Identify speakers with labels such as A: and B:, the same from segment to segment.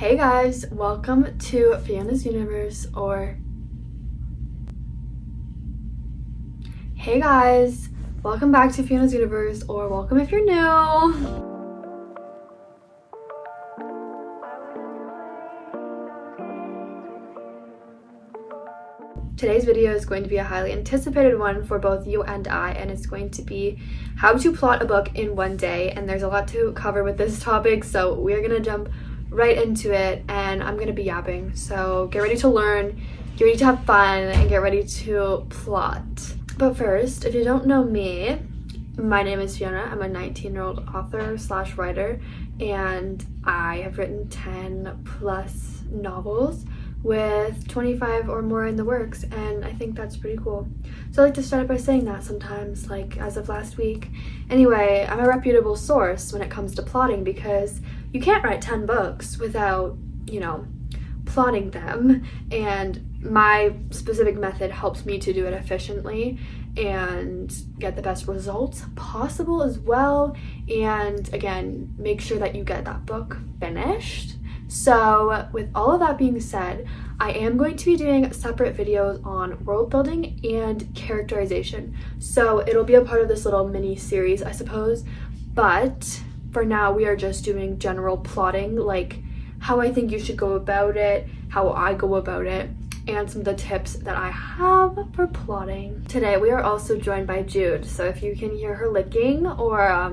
A: Hey guys, welcome to Fiona's Universe, or hey guys, welcome back to Fiona's Universe, or welcome if you're new. Today's video is going to be a highly anticipated one for both you and I, and it's going to be how to plot a book in one day. And there's a lot to cover with this topic, so we're gonna jump right into it, and I'm gonna be yapping. So get ready to learn, get ready to have fun, and get ready to plot. But first, if you don't know me, my name is Fiona. I'm a 19-year-old author slash writer, and I have written 10 plus novels with 25 or more in the works, and I think that's pretty cool. So I like to start by saying that sometimes, like as of last week. Anyway, I'm a reputable source when it comes to plotting, because you can't write 10 books without, plotting them, and my specific method helps me to do it efficiently and get the best results possible as well, and again, make sure that you get that book finished. So with all of that being said, I am going to be doing separate videos on world building and characterization. So it'll be a part of this little mini series, I suppose. But for now, we are just doing general plotting, like how I think you should go about it, how I go about it, and some of the tips that I have for plotting. Today, we are also joined by Jude. So if you can hear her licking, or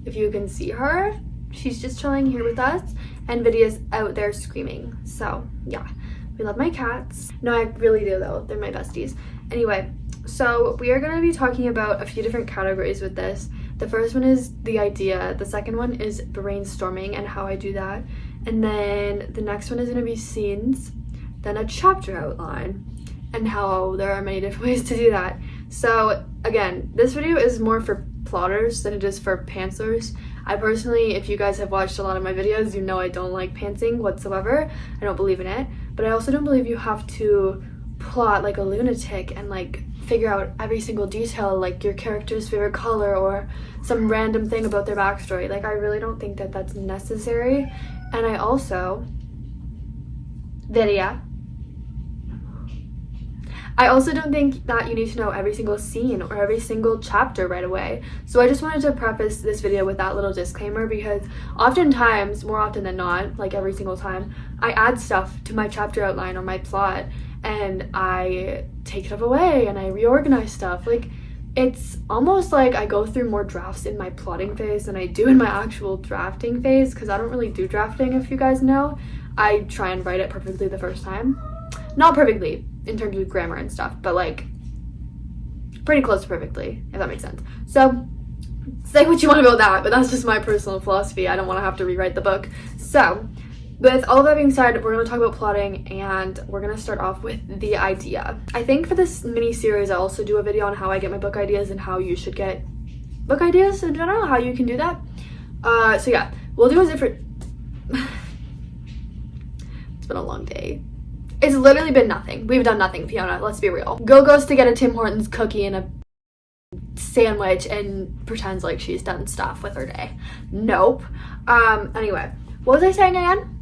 A: if you can see her, she's just chilling here with us, and Vidia's out there screaming. So yeah, we love my cats. No, I really do though, they're my besties. Anyway, so we are going to be talking about a few different categories with this. The first one is the idea, the second one is brainstorming and how I do that, and then the next one is going to be scenes, then a chapter outline, and how there are many different ways to do that. So again, this video is more for plotters than it is for pantsers. I personally, if you guys have watched a lot of my videos, you know I don't like pantsing whatsoever. I don't believe in it, but I also don't believe you have to plot like a lunatic and like figure out every single detail, like your character's favorite color or some random thing about their backstory. Like, I really don't think that that's necessary. And I also, I also don't think that you need to know every single scene or every single chapter right away. So I just wanted to preface this video with that little disclaimer, because oftentimes, more often than not, like every single time, I add stuff to my chapter outline or my plot, and I take stuff away and I reorganize stuff. Like, it's almost like I go through more drafts in my plotting phase than I do in my actual drafting phase, because I don't really do drafting, if you guys know. I try and write it perfectly the first time. Not perfectly in terms of grammar and stuff, but like pretty close to perfectly, if that makes sense. So say what you want about that, but that's just my personal philosophy. I don't want to have to rewrite the book. So with all that being said, we're going to talk about plotting, and we're going to start off with the idea. I think for this mini series, I also do a video on how I get my book ideas and how you should get book ideas in general, how you can do that. So yeah, we'll do a different it's been a long day. It's literally been nothing. We've done nothing, Fiona. Let's be real. Goes to get a Tim Hortons cookie and a sandwich and pretends like she's done stuff with her day. Nope. Anyway, what was I saying again?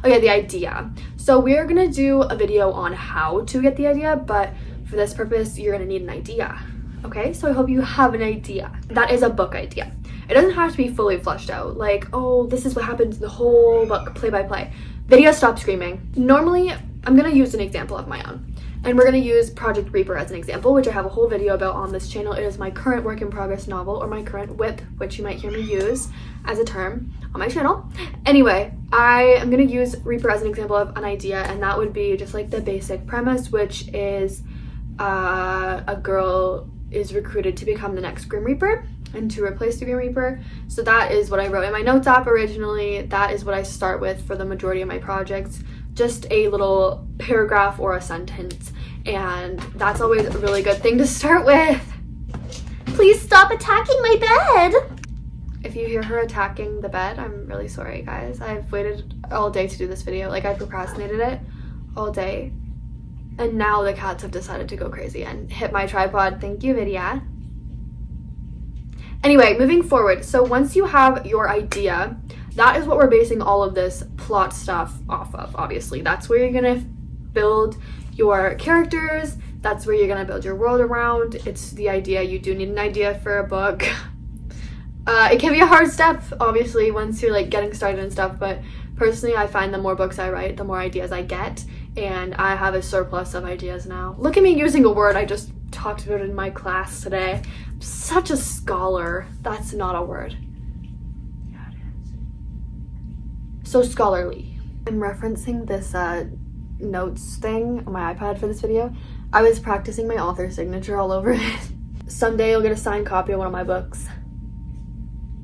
A: Oh yeah, the idea. So we're gonna do a video on how to get the idea, but for this purpose, you're gonna need an idea. Okay, so I hope you have an idea. That is a book idea. It doesn't have to be fully fleshed out. Like, oh, this is what happens in the whole book, play by play. Video, stop screaming. Normally, I'm gonna use an example of my own. And we're gonna use Project Reaper as an example, which I have a whole video about on this channel. It is my current work in progress novel, or my current whip, which you might hear me use as a term on my channel. Anyway, I am gonna use Reaper as an example of an idea, and that would be just like the basic premise, which is a girl is recruited to become the next Grim Reaper and to replace the Grim Reaper. So that is what I wrote in my notes app originally. That is what I start with for the majority of my projects. Just a little paragraph or a sentence. And that's always a really good thing to start with. Please stop attacking my bed. If you hear her attacking the bed, I'm really sorry, guys. I've waited all day to do this video. Like, I procrastinated it all day. And now the cats have decided to go crazy and hit my tripod. Thank you, Vidia. Anyway, moving forward. So once you have your idea, that is what we're basing all of this plot stuff off of, obviously. That's where you're gonna build your characters. That's where you're gonna build your world around. It's the idea. You do need an idea for a book. It can be a hard step, obviously, once you're like getting started and stuff, but personally, I find the more books I write, the more ideas I get, and I have a surplus of ideas now. Look at me using a word I just talked about in my class today. I'm such a scholar. That's not a word. Yeah, it is. So scholarly. I'm referencing this notes thing on my iPad for this video. I was practicing my author signature all over it. Someday you'll get a signed copy of one of my books.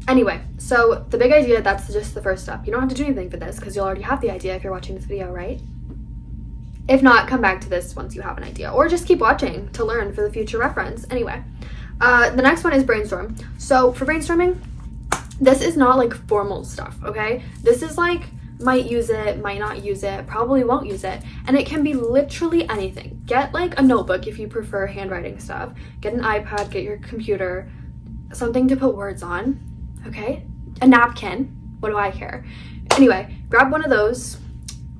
A: Anyway, so the big idea, that's just the first step. You don't have to do anything for this because you'll already have the idea if you're watching this video, right? If not, come back to this once you have an idea, or just keep watching to learn for the future reference. Anyway, the next one is brainstorm. So for brainstorming, this is not like formal stuff, okay? This is like, might use it, might not use it, probably won't use it, and it can be literally anything. Get like a notebook if you prefer handwriting stuff. Get an iPad, get your computer, something to put words on. Okay, a napkin, what do I care? Anyway, grab one of those,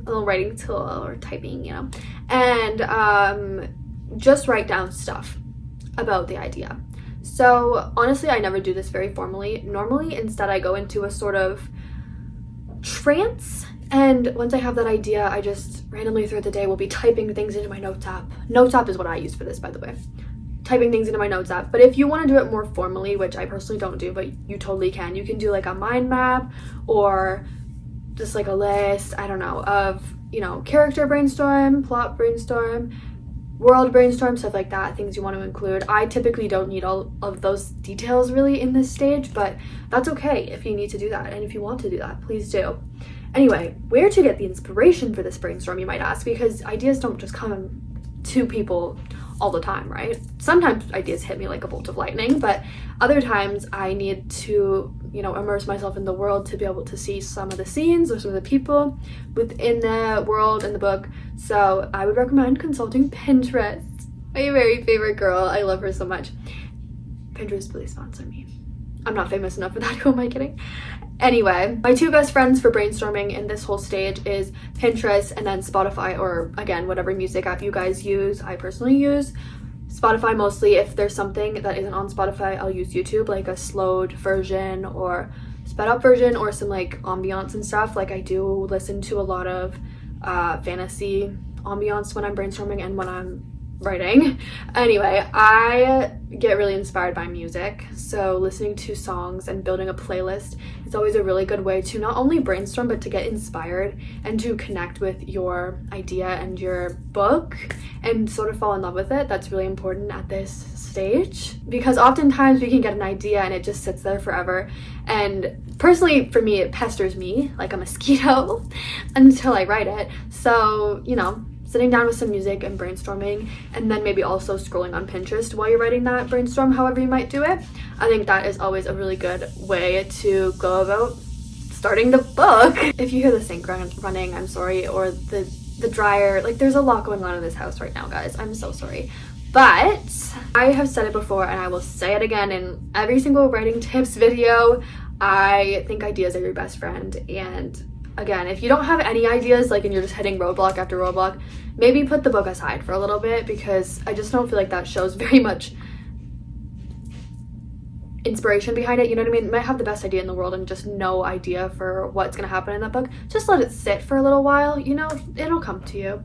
A: a little writing tool or typing, you know, and just write down stuff about the idea. So honestly, I never do this very formally. Normally, instead, I go into a sort of trance, and once I have that idea, I just randomly throughout the day will be typing things into my notes app. Notes app is what I use for this, by the way. Typing things into my notes app. But if you want to do it more formally, which I personally don't do, but you totally can, you can do like a mind map or just like a list, I don't know, of, you know, character brainstorm, plot brainstorm, world brainstorm, stuff like that, things you want to include. I typically don't need all of those details really in this stage, but that's okay if you need to do that, and if you want to do that, please do. Anyway, where to get the inspiration for this brainstorm, you might ask, because ideas don't just come to people all the time, right? Sometimes ideas hit me like a bolt of lightning, but other times I need to, you know, immerse myself in the world to be able to see some of the scenes or some of the people within the world and the book. So I would recommend consulting Pinterest. My very favorite girl. I love her so much. Pinterest, please sponsor me. I'm not famous enough for that. Who am I kidding? Anyway, my two best friends for brainstorming in this whole stage is Pinterest and then Spotify, or again, whatever music app you guys use. I personally use Spotify mostly. If there's something that isn't on Spotify, I'll use YouTube, like a slowed version or sped up version or some like ambiance and stuff. Like I do listen to a lot of fantasy ambiance when I'm brainstorming and when I'm writing. Anyway, I get really inspired by music, so listening to songs and building a playlist is always a really good way to not only brainstorm but to get inspired and to connect with your idea and your book and sort of fall in love with it. That's really important at this stage, because oftentimes we can get an idea and it just sits there forever, and personally for me it pesters me like a mosquito until I write it. So, you know, sitting down with some music and brainstorming, and then maybe also scrolling on Pinterest while you're writing that brainstorm, however you might do it. I think that is always a really good way to go about starting the book. If you hear the sink running, I'm sorry, or the dryer, like there's a lot going on in this house right now, guys. I'm so sorry. But I have said it before and I will say it again in every single writing tips video. I think ideas are your best friend, and again, if you don't have any ideas, like, and you're just hitting roadblock after roadblock, maybe put the book aside for a little bit, because I just don't feel like that shows very much inspiration behind it. You know what I mean? You might have the best idea in the world and just no idea for what's going to happen in that book. Just let it sit for a little while, you know, it'll come to you.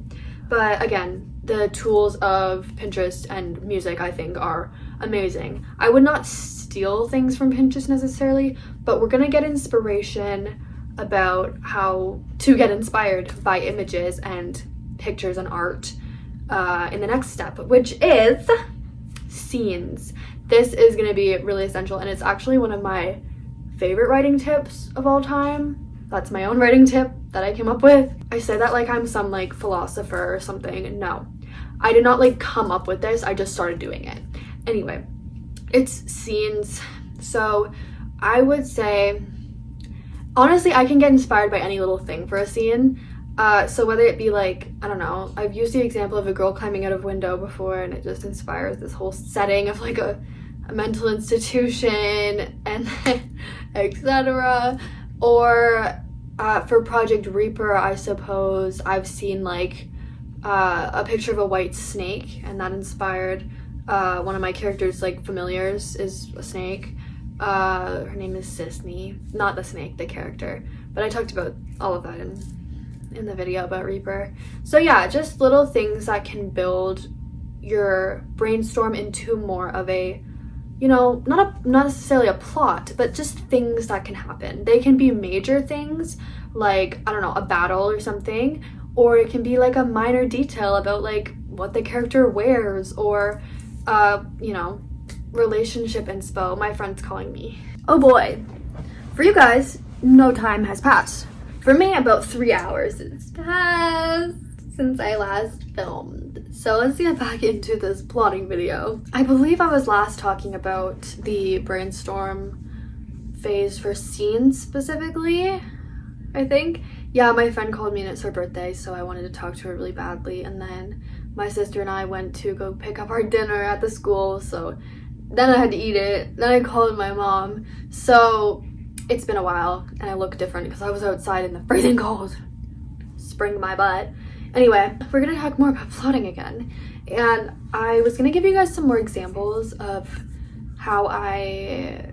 A: But again, the tools of Pinterest and music, I think, are amazing. I would not steal things from Pinterest necessarily, but we're going to get inspiration about how to get inspired by images and pictures and art in the next step, which is scenes. This is going to be really essential, and it's actually one of my favorite writing tips of all time. That's my own writing tip that I came up with. I say that like I'm some like philosopher or something. No, I did not like come up with this. I just started doing it. Anyway, it's scenes. So I would say, honestly, I can get inspired by any little thing for a scene. So whether it be like, I don't know, I've used the example of a girl climbing out of a window before, and it just inspires this whole setting of like a a mental institution, and then etc. Or for Project Reaper, I suppose I've seen like a picture of a white snake, and that inspired one of my characters' like familiars is a snake. Her name is Sisney, not the snake, the character. But I talked about all of that in the video about Reaper. So yeah, just little things that can build your brainstorm into more of a, you know, not necessarily a plot, but just things that can happen. They can be major things like, I don't know, a battle or something, or it can be like a minor detail about like what the character wears, or you know, relationship inspo. My friend's calling me. Oh boy. For you guys, no time has passed. For me, about 3 hours has passed since I last filmed. So let's get back into this plotting video. I believe I was last talking about the brainstorm phase for scenes specifically, I think. Yeah, my friend called me and it's her birthday, so I wanted to talk to her really badly. And then my sister and I went to go pick up our dinner at the school, so then I had to eat it. Then I called my mom. So it's been a while and I look different because I was outside in the freezing cold. Spring my butt. Anyway, we're gonna talk more about plotting again. And I was gonna give you guys some more examples of how I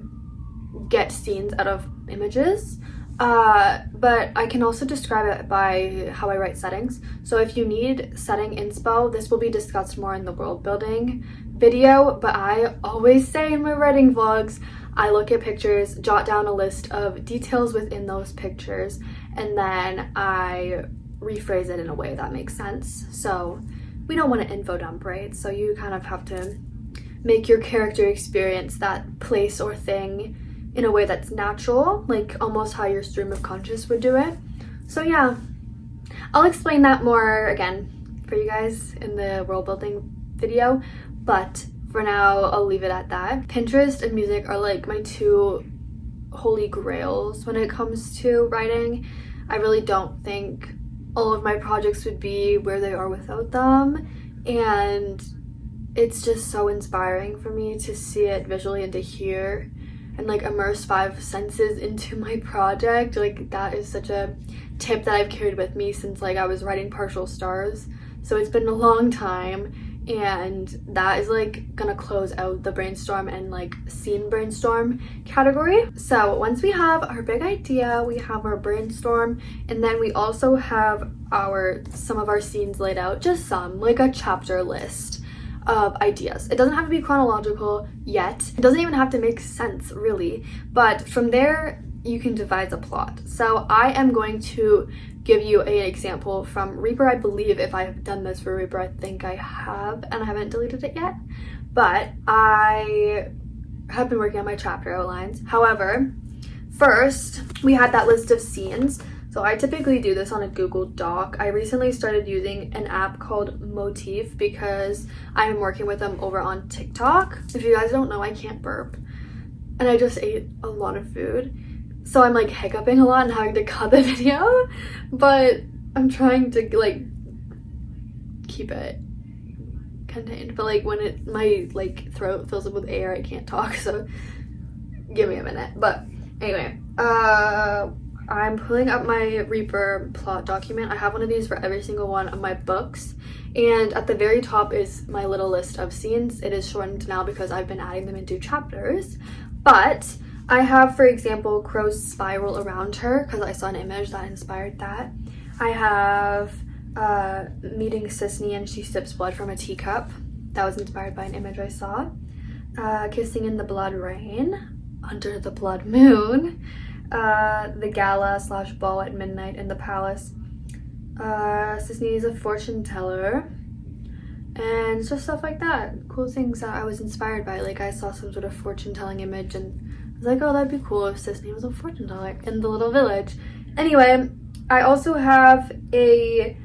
A: get scenes out of images. But I can also describe it by how I write settings. So if you need setting inspo, this will be discussed more in the world building video, but I always say in my writing vlogs, I look at pictures, jot down a list of details within those pictures, and then I rephrase it in a way that makes sense. So we don't want to info dump, right? So you kind of have to make your character experience that place or thing in a way that's natural, like almost how your stream of conscious would do it. So yeah, I'll explain that more again for you guys in the world building video, but for now I'll leave it at that. Pinterest and music are like my two holy grails when it comes to writing. I really don't think all of my projects would be where they are without them, and it's just so inspiring for me to see it visually and to hear and like immerse 5 senses into my project. Like that is such a tip that I've carried with me since like I was writing Partial Stars, so it's been a long time, and that is like gonna close out the brainstorm and like scene brainstorm category. So once we have our big idea, we have our brainstorm, and then we also have some of our scenes laid out, just some, like a chapter list of ideas. It doesn't have to be chronological yet. It doesn't even have to make sense really, but from there you can devise a plot. So I am going to give you an example from Reaper. I believe if I've done this for Reaper, I think I have, and I haven't deleted it yet, but I have been working on my chapter outlines. However, first we had that list of scenes. So I typically do this on a Google Doc. I recently started using an app called Motif because I'm working with them over on TikTok. If you guys don't know, I can't burp, and I just ate a lot of food, so I'm like hiccuping a lot and having to cut the video, but I'm trying to like keep it contained. But like when my like throat fills up with air, I can't talk, so give me a minute. But anyway, I'm pulling up my Reaper plot document. I have one of these for every single one of my books, and at the very top is my little list of scenes. It is shortened now because I've been adding them into chapters, but I have, for example, crows spiral around her because I saw an image that inspired that. I have meeting Sisney and she sips blood from a teacup. That was inspired by an image I saw. Kissing in the blood rain, under the blood moon. The gala / ball at midnight in the palace. Sisney is a fortune teller, and just stuff like that. Cool things that I was inspired by. Like I saw some sort of fortune telling image and I was like, oh, that'd be cool if Sisney was a fortune teller in the little village. Anyway, I also have a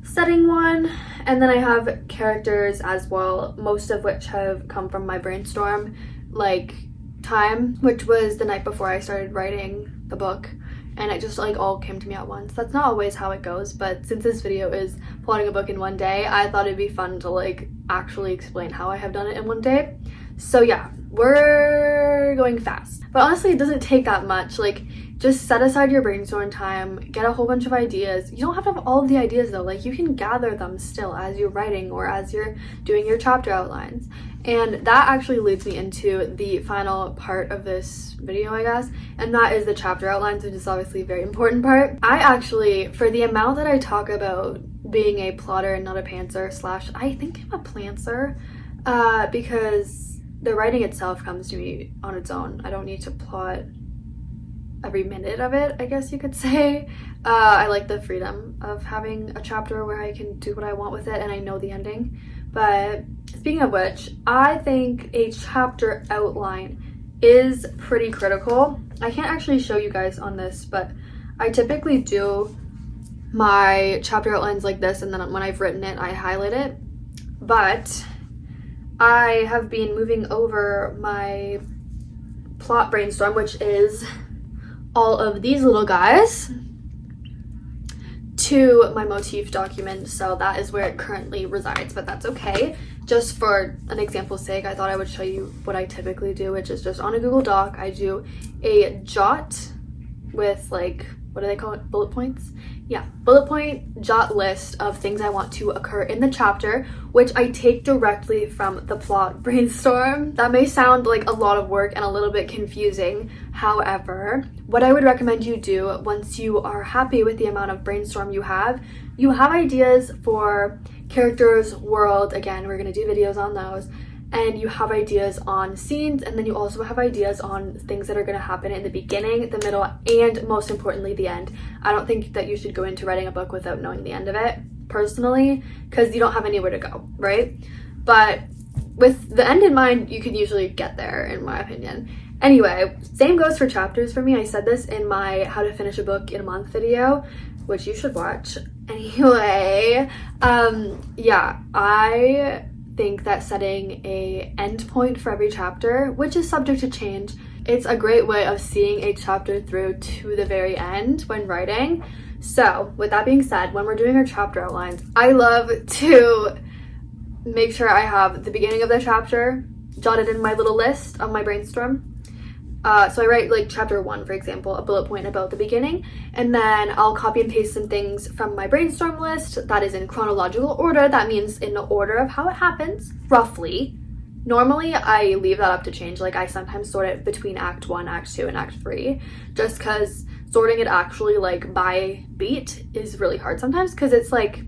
A: setting one, and then I have characters as well, most of which have come from my brainstorm, like time, which was the night before I started writing the book, and it just like all came to me at once. That's not always how it goes, but since this video is plotting a book in one day, I thought it'd be fun to like actually explain how I have done it in one day. So yeah, we're going fast. But honestly, it doesn't take that much. Like, just set aside your brainstorm time, get a whole bunch of ideas. You don't have to have all of the ideas though. Like, you can gather them still as you're writing or as you're doing your chapter outlines. And that actually leads me into the final part of this video, I guess, and that is the chapter outlines, which is obviously a very important part. I actually, for the amount that I talk about being a plotter and not a pantser / I think I'm a plantser, because the writing itself comes to me on its own. I don't need to plot every minute of it, I guess you could say. I like the freedom of having a chapter where I can do what I want with it and I know the ending. But speaking of which, I think a chapter outline is pretty critical. I can't actually show you guys on this, but I typically do my chapter outlines like this, and then when I've written it, I highlight it. But I have been moving over my plot brainstorm, which is all of these little guys, to my motif document, so that is where it currently resides, but that's okay. Just for an example's sake, I thought I would show you what I typically do, which is just on a Google Doc, I do a jot with, like, what do they call it? Bullet points? Yeah, bullet point jot list of things I want to occur in the chapter, which I take directly from the plot brainstorm. That may sound like a lot of work and a little bit confusing. However, what I would recommend you do once you are happy with the amount of brainstorm you have ideas for characters, world, again, we're going to do videos on those, and you have ideas on scenes, and then you also have ideas on things that are going to happen in the beginning, the middle, and most importantly, the end. I don't think that you should go into writing a book without knowing the end of it, personally, because you don't have anywhere to go, right? But with the end in mind, you can usually get there, in my opinion. Anyway, same goes for chapters for me. I said this in my How to Finish a Book in a Month video, which you should watch. Anyway, yeah, I think that setting a end point for every chapter, which is subject to change, it's a great way of seeing a chapter through to the very end when writing. So with that being said, when we're doing our chapter outlines, I love to make sure I have the beginning of the chapter jotted in my little list of my brainstorm. So I write, like, chapter 1, for example, a bullet point about the beginning, and then I'll copy and paste some things from my brainstorm list that is in chronological order. That means in the order of how it happens, roughly. Normally, I leave that up to change. Like, I sometimes sort it between Act 1, Act 2, and Act 3, just because sorting it actually, like, by beat is really hard sometimes, because it's like,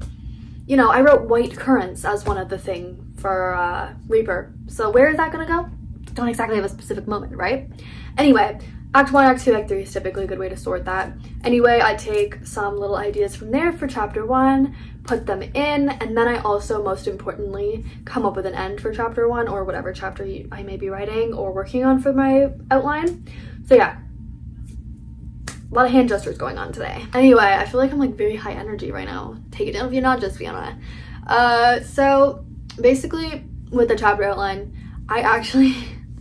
A: you know, I wrote white currants as one of the thing for Reaper. So where is that gonna go? Don't exactly have a specific moment, right? Anyway, Act 1, Act 2, Act 3 is typically a good way to sort that. Anyway, I take some little ideas from there for chapter 1, put them in, and then I also, most importantly, come up with an end for chapter 1 or whatever chapter I may be writing or working on for my outline. So yeah, a lot of hand gestures going on today. Anyway, I feel like I'm, like, very high energy right now. Take it down if you're not, just Fiona. So basically, with the chapter outline, I actually,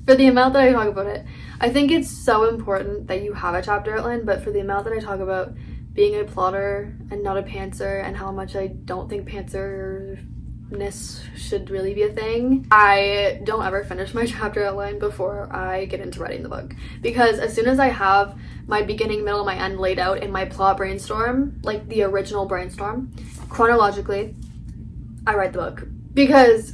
A: for the amount that I talk about it, I think it's so important that you have a chapter outline, but for the amount that I talk about being a plotter and not a pantser and how much I don't think pantserness should really be a thing, I don't ever finish my chapter outline before I get into writing the book. Because as soon as I have my beginning, middle, and my end laid out in my plot brainstorm, like the original brainstorm, chronologically, I write the book. Because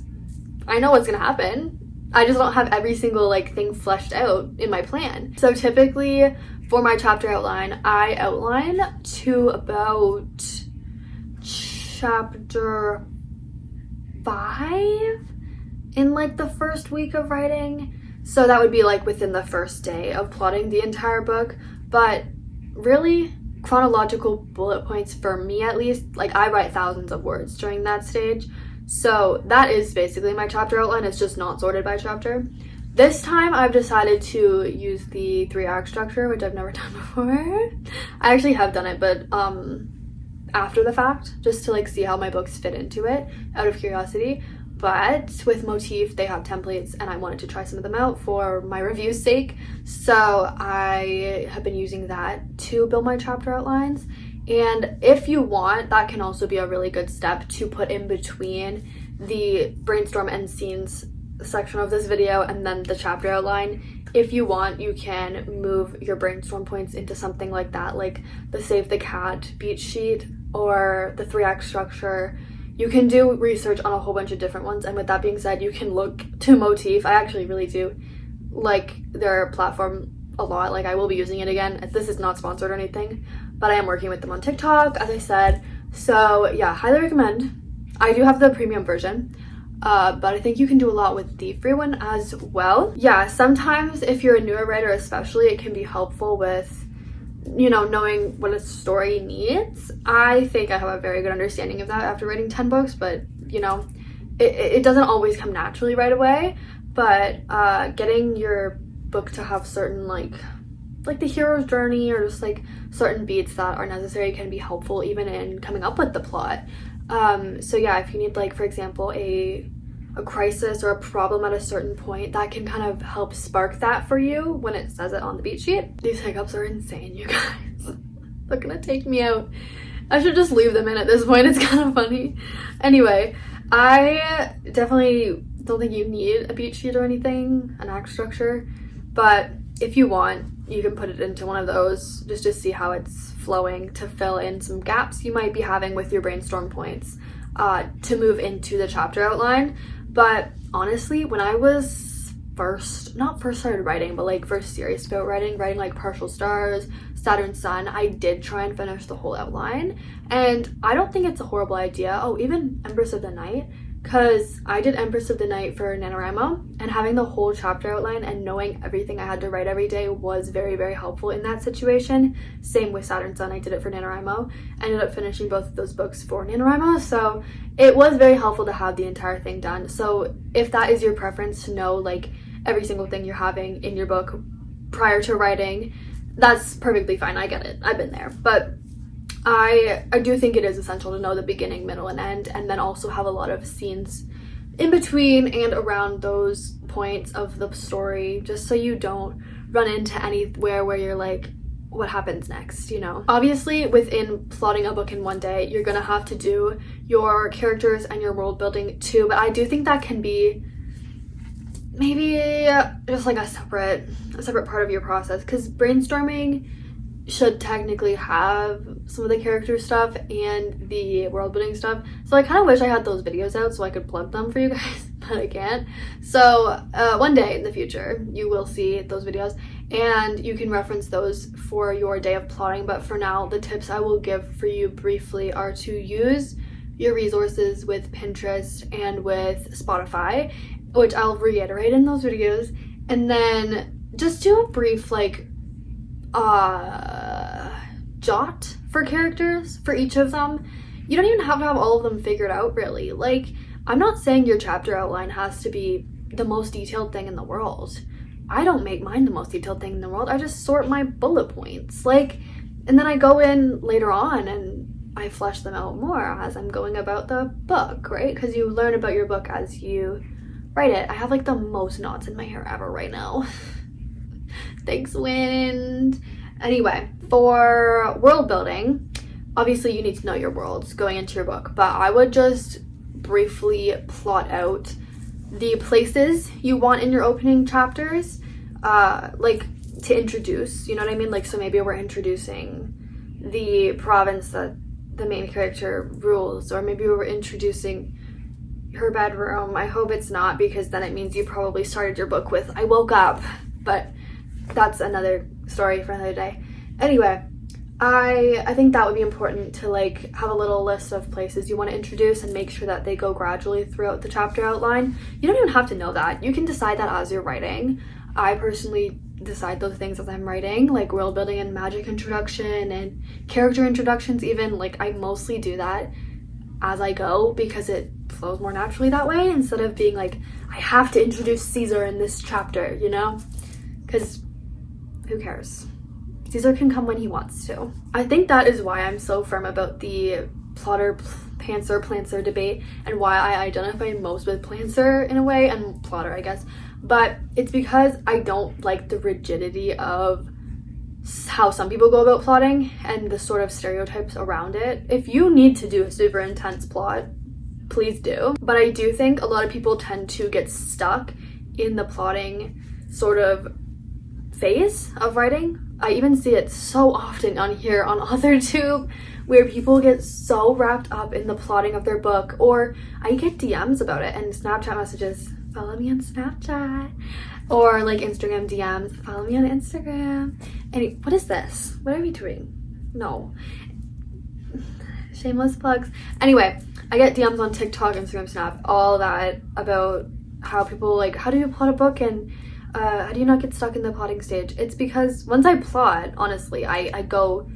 A: I know what's gonna happen. I just don't have every single, like, thing fleshed out in my plan. So typically for my chapter outline, I outline to about chapter 5 in, like, the first week of writing. So that would be, like, within the first day of plotting the entire book. But really, chronological bullet points, for me at least, like, I write thousands of words during that stage. So that is basically my chapter outline. It's just not sorted by chapter. This time I've decided to use the 3-act structure, which I've never done before. I actually have done it, but after the fact, just to, like, see how my books fit into it out of curiosity. But with Motif, they have templates, and I wanted to try some of them out for my review's sake. So I have been using that to build my chapter outlines. And if you want, that can also be a really good step to put in between the brainstorm and scenes section of this video and then the chapter outline. If you want, you can move your brainstorm points into something like that, like the Save the Cat beat sheet or the 3-act structure. You can do research on a whole bunch of different ones, and with that being said, you can look to Motif. I actually really do like their platform a lot. Like, I will be using it again. This is not sponsored or anything, but I am working with them on TikTok, as I said. So yeah, highly recommend. I do have the premium version, but I think you can do a lot with the free one as well. Yeah, sometimes if you're a newer writer especially, it can be helpful with, you know, knowing what a story needs. I think I have a very good understanding of that after writing 10 books, but you know, it doesn't always come naturally right away. But getting your book to have certain like the hero's journey or just like certain beats that are necessary can be helpful even in coming up with the plot. So yeah, if you need, like, for example, a crisis or a problem at a certain point, that can kind of help spark that for you when it says it on the beat sheet. These hiccups are insane, you guys. They're gonna take me out. I should just leave them in at this point. It's kind of funny. Anyway, I definitely don't think you need a beat sheet or anything, an act structure, but if you want, you can put it into one of those just to see how it's flowing, to fill in some gaps you might be having with your brainstorm points, to move into the chapter outline. But honestly, when I was not first started writing, but like first serious about writing like Partial Stars, Saturn Sun, I did try and finish the whole outline, and I don't think it's a horrible idea. Oh, even Empress of the Night, because I did Empress of the Night for NaNoWriMo, and having the whole chapter outline and knowing everything I had to write every day was very, very helpful in that situation. Same with Saturn Sun, I did it for NaNoWriMo. I ended up finishing both of those books for NaNoWriMo, so it was very helpful to have the entire thing done. So if that is your preference, to know like every single thing you're having in your book prior to writing, that's perfectly fine. I get it. I've been there. But I do think it is essential to know the beginning, middle, and end, and then also have a lot of scenes in between and around those points of the story, just so you don't run into anywhere where you're like, what happens next, you know? Obviously, within plotting a book in one day, you're gonna have to do your characters and your world building too, but I do think that can be maybe just like a separate part of your process, because brainstorming should technically have some of the character stuff and the world building stuff. So I kind of wish I had those videos out so I could plug them for you guys, but I can't. So one day in the future, you will see those videos and you can reference those for your day of plotting. But for now, the tips I will give for you briefly are to use your resources with Pinterest and with Spotify, which I'll reiterate in those videos. And then just do a brief like jot for characters for each of them. You don't even have to have all of them figured out, really. Like, I'm not saying your chapter outline has to be the most detailed thing in the world. I don't make mine the most detailed thing in the world. I just sort my bullet points, like, and then I go in later on and I flesh them out more as I'm going about the book, right? Because you learn about your book as you write it. I have like the most knots in my hair ever right now. Thanks, wind. Anyway, for world building, obviously you need to know your worlds going into your book, but I would just briefly plot out the places you want in your opening chapters, like to introduce, you know what I mean? Like, so maybe we're introducing the province that the main character rules, or maybe we were introducing her bedroom. I hope it's not, because then it means you probably started your book with I woke up, but that's another story for another day. Anyway, I think that would be important to like have a little list of places you want to introduce and make sure that they go gradually throughout the chapter outline. You don't even have to know that. You can decide that as you're writing. I personally decide those things as I'm writing, like world building and magic introduction and character introductions even. Like, I mostly do that as I go because it flows more naturally that way, instead of being like, I have to introduce Caesar in this chapter, you know? Because who cares? Caesar can come when he wants to. I think that is why I'm so firm about the plotter pantser plancer debate, and why I identify most with plancer in a way, and plotter, I guess. But it's because I don't like the rigidity of how some people go about plotting and the sort of stereotypes around it. If you need to do a super intense plot, please do. But I do think a lot of people tend to get stuck in the plotting sort of phase of writing. I even see it so often on here on authortube, where people get so wrapped up in the plotting of their book, or I get DMs about it and Snapchat messages, follow me on Snapchat, or like Instagram DMs, follow me on Instagram. And what is this? What are we doing? No. Shameless plugs. Anyway, I get DMs on TikTok, Instagram, Snap, all that about how people like, how do you plot a book and how do you not get stuck in the plotting stage? It's because once I plot, honestly, I go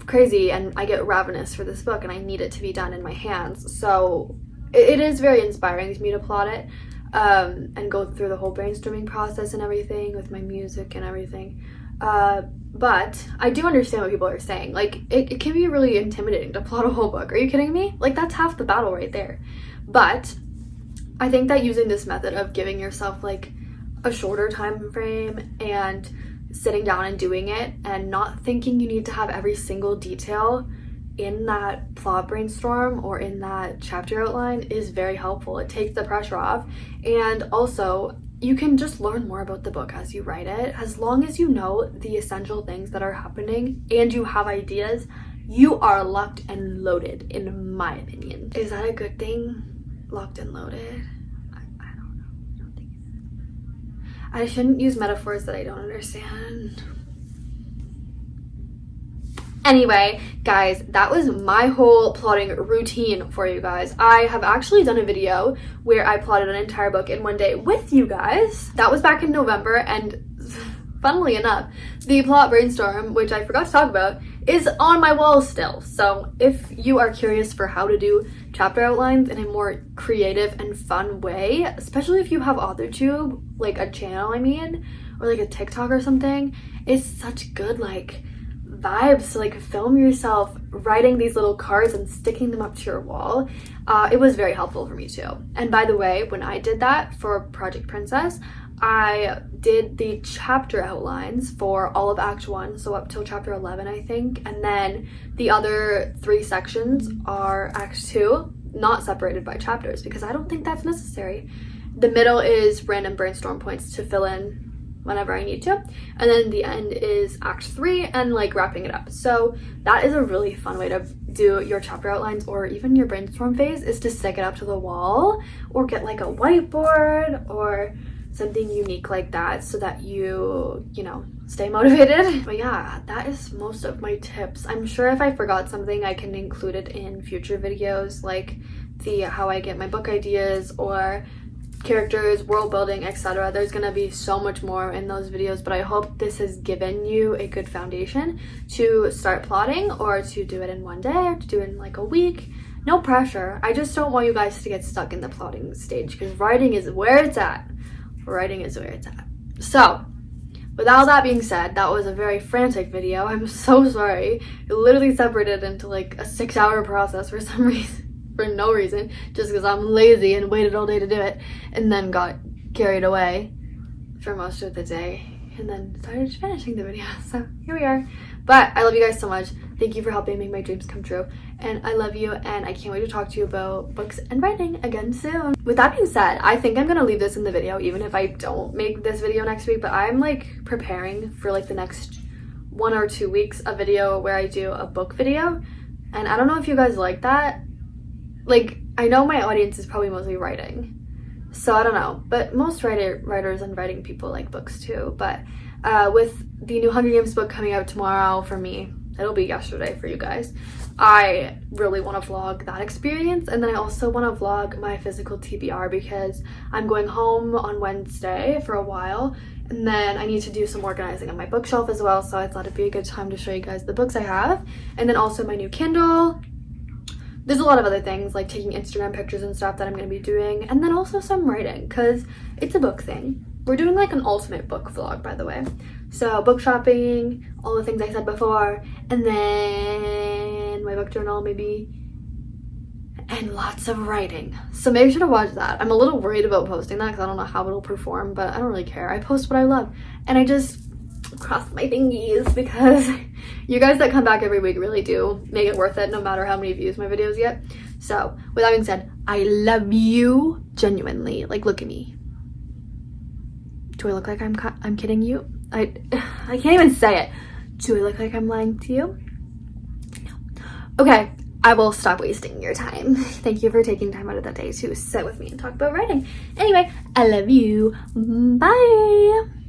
A: crazy and I get ravenous for this book and I need it to be done in my hands. So it is very inspiring to me to plot it and go through the whole brainstorming process and everything with my music and everything. But I do understand what people are saying. Like, it can be really intimidating to plot a whole book. Are you kidding me? Like, that's half the battle right there. But I think that using this method of giving yourself like a shorter time frame and sitting down and doing it and not thinking you need to have every single detail in that plot brainstorm or in that chapter outline is very helpful. It takes the pressure off, and also you can just learn more about the book as you write it. As long as you know the essential things that are happening and you have ideas, you are locked and loaded, in my opinion. Is that a good thing? Locked and loaded? I don't know. I don't think it is. I shouldn't use metaphors that I don't understand. Anyway, guys, that was my whole plotting routine for you guys. I have actually done a video where I plotted an entire book in one day with you guys. That was back in November, and funnily enough, the plot brainstorm, which I forgot to talk about, is on my wall still. So if you are curious for how to do chapter outlines in a more creative and fun way, especially if you have authortube, like a channel, I mean, or like a TikTok or something, it's such good like vibes to like film yourself writing these little cards and sticking them up to your wall. It was very helpful for me too. And by the way, when I did that for Project Princess, I did the chapter outlines for all of Act 1, so up till chapter 11, I think, and then the other 3 sections are Act 2, not separated by chapters, because I don't think that's necessary. The middle is random brainstorm points to fill in whenever I need to, and then the end is Act 3 and like wrapping it up. So that is a really fun way to do your chapter outlines, or even your brainstorm phase, is to stick it up to the wall or get like a whiteboard or something unique like that so that you know, stay motivated. But yeah, that is most of my tips. I'm sure if I forgot something, I can include it in future videos, like the how I get my book ideas or characters, world building, etc. There's gonna be so much more in those videos, but I hope this has given you a good foundation to start plotting, or to do it in one day, or to do it in like a week. No pressure. I just don't want you guys to get stuck in the plotting stage, because writing is where it's at. Writing is where it's at. So with all that being said, that was a very frantic video. I'm so sorry. It literally separated into like a 6-hour process for some reason, for no reason, just because I'm lazy and waited all day to do it, and then got carried away for most of the day, and then started finishing the video. So here we are. But I love you guys so much. Thank you for helping make my dreams come true, and I love you, and I can't wait to talk to you about books and writing again soon. With that being said, I think I'm gonna leave this in the video even if I don't make this video next week, but I'm like preparing for like the next 1 or 2 weeks a video where I do a book video, and I don't know if you guys like that. Like, I know my audience is probably mostly writing, so I don't know, but most writers and writing people like books too. But with the new Hunger Games book coming out tomorrow for me, it'll be yesterday for you guys, I really want to vlog that experience, and then I also want to vlog my physical TBR, because I'm going home on Wednesday for a while, and then I need to do some organizing on my bookshelf as well, so I thought it'd be a good time to show you guys the books I have, and then also my new Kindle. There's a lot of other things like taking Instagram pictures and stuff that I'm going to be doing, and then also some writing, because it's a book thing. We're doing like an ultimate book vlog, by the way. So book shopping, all the things I said before, and then my book journal maybe, and lots of writing. So make sure to watch that. I'm a little worried about posting that because I don't know how it'll perform, but I don't really care. I post what I love, and I just cross my fingies, because you guys that come back every week really do make it worth it, no matter how many views my videos get. So with that being said, I love you genuinely. Like, look at me. Do I look like I'm kidding you? I can't even say it. Do I look like I'm lying to you? No. Okay, I will stop wasting your time. Thank you for taking time out of the day to sit with me and talk about writing. Anyway, I love you. Bye.